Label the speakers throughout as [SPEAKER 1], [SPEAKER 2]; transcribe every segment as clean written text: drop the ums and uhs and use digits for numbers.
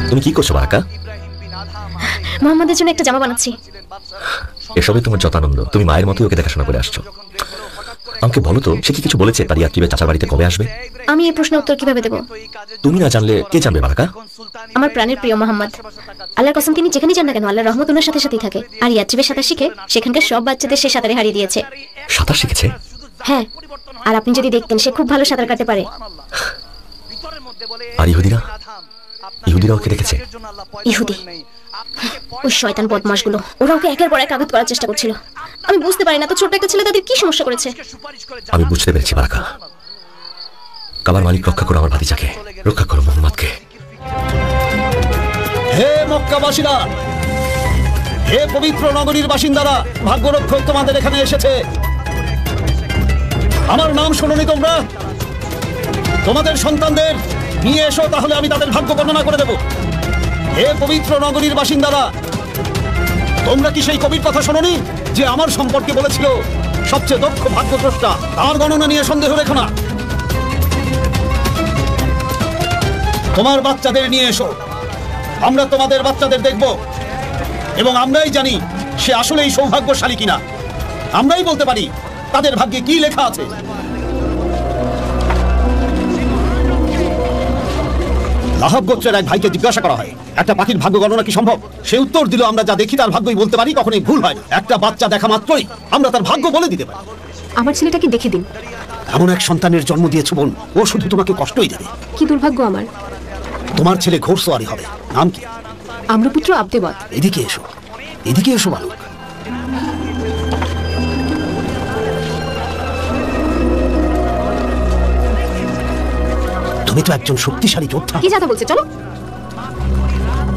[SPEAKER 1] তুমি কি করছো বারাকা?
[SPEAKER 2] মোহাম্মদের জন্য একটা জামা বানাচ্ছি।
[SPEAKER 1] এসবে তোমার যত আনন্দ, তুমি মায়ের মতোই ওকে দেখাশোনা করে আসছো। আমাকে বলো তো, সে কি কিছু বলেছে তার ইয়াত্রিবের চাচার বাড়িতে কবে আসবে?
[SPEAKER 2] আমি এই প্রশ্নের উত্তর কিভাবে দেবো?
[SPEAKER 1] তুমি না জানলে কে জানবে বারাকা?
[SPEAKER 2] আমার প্রাণের প্রিয় মোহাম্মদ, আল্লাহর কসম তিনি যেখানে যান না কেন আল্লাহর রহমত ওনার সাথে সাথেই থাকে। আর ইয়াত্রিবের সাঁতার শিখে সেখানকার সব বাচ্চাদের সে সাঁতারে হারিয়ে দিয়েছে।
[SPEAKER 1] সাঁতার শিখেছে?
[SPEAKER 2] হ্যাঁ, আর আপনি যদি দেখতেন সে খুব ভালো সাঁতার কাটতে পারে।
[SPEAKER 1] আর ইহুদিরা? ইহুদিরা ওকে দেখেছে?
[SPEAKER 2] ইহুদি, ওই শয়তান বদমাশগুলো, ওরা ওকে একের পর এক আঘাত করার চেষ্টা করছিল। আমি বুঝতে পারি না তো ছোট্ট একটা ছেলে তাদের কি সমস্যা করেছে।
[SPEAKER 1] আমি বুঝতে পেরেছি বারাকা। কাবার মালিক রক্ষা করো আমার ভাতিজাকে, রক্ষা করো মোহাম্মদকে।
[SPEAKER 3] হে মক্কাবাসীরা, হে পবিত্র নগরীর বাসিন্দারা, ভাগ্যরক্ষক তোমাদের এখানে এসেছে। আমার নাম শোনোনি তোমরা? তোমাদের সন্তানদের নিয়ে এসো, তাহলে আমি তাদের ভাগ্য বর্ণনা করে দেব। হে পবিত্র নগরীর বাসিন্দারা, তোমরা কি সেই কবির কথা শোনোনি যে আমার সম্পর্কে বলেছিল সবচেয়ে দক্ষ ভাগ্যদ্রষ্টা? তার গণনা নিয়ে সন্দেহ রেখো না। তোমার বাচ্চাদের নিয়ে এসো, আমরা তোমাদের বাচ্চাদের দেখব এবং আমরাই জানি সে আসলেই সৌভাগ্যশালী কিনা। আমরাই বলতে পারি তাদের ভাগ্যে কি লেখা আছে। লাহাব গোত্রের এক ভাইকে জিজ্ঞাসা করা হয়, একটা পাখির ভাগ্য গণনা কি সম্ভব? সে উত্তর দিল, আমরা যা দেখি তার ভাগ্যই বলতে পারি, কখনোই ভুল হয়। একটা বাচ্চা দেখা মাত্রই আমরা তার ভাগ্য বলে দিতে পারি।
[SPEAKER 2] আমার ছেলেটাকে দেখে দিন।
[SPEAKER 3] এমন এক সন্তানের জন্ম দিয়েছ বোন, ও শুধু তোমাকে কষ্টই দেবে।
[SPEAKER 2] কি দুর্ভাগ্য আমার।
[SPEAKER 3] তোমার ছেলে ঘোড়সওয়ারি হবে। নাম কি?
[SPEAKER 2] আম্রপুত্র আব্দেবত।
[SPEAKER 3] এদিকে এসো, এদিকে এসো বালক। তুমি তো একজন শক্তিশালী যোদ্ধা।
[SPEAKER 2] কি যাতা বলছে, চলো।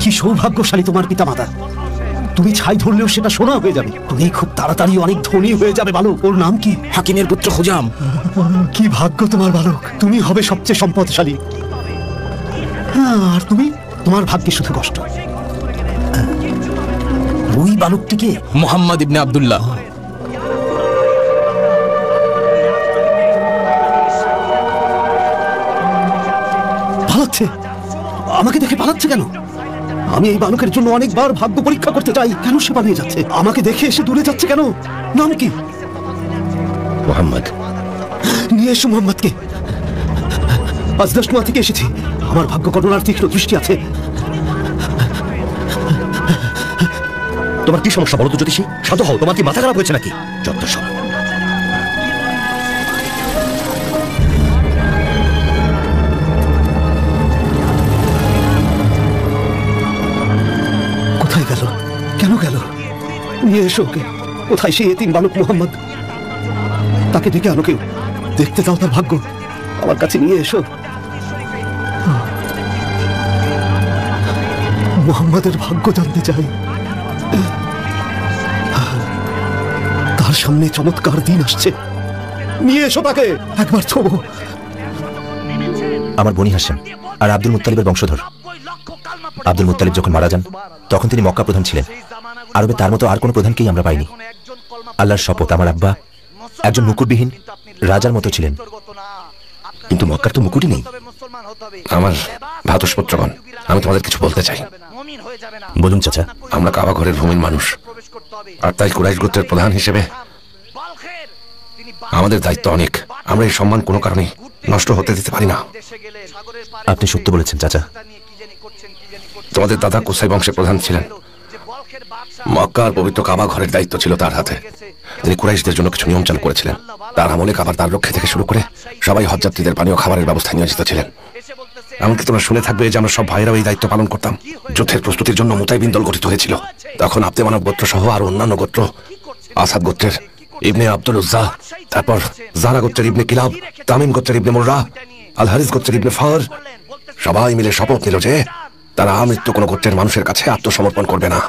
[SPEAKER 3] কি সৌভাগ্যশালী তোমার পিতামাতা। তুমি ছাই ধরলেও সেটা সোনা হয়ে যাবে। তুমি খুব তাড়াতাড়ি অনেক ধনী হয়ে যাবে বালক। ওর নাম কি?
[SPEAKER 4] হাকিমের পুত্র খুজাম।
[SPEAKER 3] কি ভাগ্য তোমার বালক, তুমি হবে সবচেয়ে সম্পদশালী। আর তুমি, তোমার ভাগ্যে শুধু কষ্ট। ওই বালকটিকে
[SPEAKER 4] মোহাম্মদ ইবনে আব্দুল্লাহ।
[SPEAKER 3] পালাচ্ছে, আমাকে দেখে পালাচ্ছে কেন? আমি এই বালকের জন্য অনেকবার ভাগ্য পরীক্ষা করতে চাই, কেন সে পালিয়ে যাচ্ছে? আমাকে দেখে এসে দূরে যাচ্ছে কেন? নাম কি?
[SPEAKER 1] মোহাম্মদ।
[SPEAKER 3] নিয়ে এসো মোহাম্মদকে। আজ 10 থেকে এসেছি, আমার ভাগ্য গণনার তীক্ষ্ণ দৃষ্টি আছে।
[SPEAKER 1] তোমার কি সমস্যা বলো তো জ্যোতিষী? শান্ত হও, তোমার কি মাথা খারাপ হয়েছে নাকি? যত সব।
[SPEAKER 3] কোথায় গেল? কেন গেল? নিয়ে এসো ওকে। কোথায় সেই এতিম বালক মোহাম্মদ? তাকে ডেকে আনো, কেউ দেখতে দাও তার ভাগ্য। আমার কাছে নিয়ে এসো। মোহাম্মদের ভাগ্য জানতে চাই। তার সামনে চমৎকার দিন আসছে, নিয়ে এসো তাকে। একবার ছোবো।
[SPEAKER 1] আমার বনি হাসেম আর আব্দুল মুত্তালিবের বংশধর। আব্দুল মুত্তালিব যখন মারা যান তখন তিনি মক্কা প্রধান ছিলেন। আরবে তার মতো আর কোনো প্রধানকেই আমরা পাইনি। আল্লাহর শপথ, আমার আব্বা একজন মুকুটবিহীন রাজার মতো ছিলেন, কিন্তু মক্কার তো মুকুটই নেই।
[SPEAKER 4] আমার ভ্রাতুষ্পুত্রগণ, আমি তোমাদের কিছু বলতে চাই।
[SPEAKER 1] বলুন চাচা।
[SPEAKER 4] আমরা কাবা ঘরের ভূমির মানুষ, আর তাই কুরাইশ গোত্রের প্রধান হিসেবে আমাদের দায়িত্ব অনেক। আমরা এই সম্মান কোনো কারণে নষ্ট হতে দিতে পারি না।
[SPEAKER 1] আপনি সত্য বলেছেন চাচা।
[SPEAKER 4] তোমাদের দাদা কুসাই বংশের প্রধান ছিলেন। মক্কার পবিত্র কাবা ঘরের দায়িত্ব ছিল তার হাতে। তিনি কুরাইশদের জন্য কিছু নিয়ম চালু করেছিলেন। তার আমলে কাবার দ্বার রক্ষা থেকে শুরু করে সবাই হজযাত্রীদের পানীয় খাবারের ব্যবস্থা নিয়োজিত ছিলেন। এমনকি তোমরা শুনে থাকবে যে আমরা সব ভাইরাও এই দায়িত্ব পালন করতাম। যুদ্ধের প্রস্তুতির জন্য মুতাইবিন দল গঠিত হয়েছিল। তখন আব্দে মানব গোত্র সহ আর অন্যান্য গোত্র, আসাদ গোত্রের ইবনে আব্দুল উজ্জা, তারপর জারা গোত্রের ইবনে কিলাব, তামিম গোত্রের ইবনে মুররা, আল হারিস গোত্রের ইবনে ফার, সবাই মিলে শপথ নিল যে তারা আমৃত্যু কোনো গোত্রের মানুষের কাছে আত্মসমর্পণ করবে না।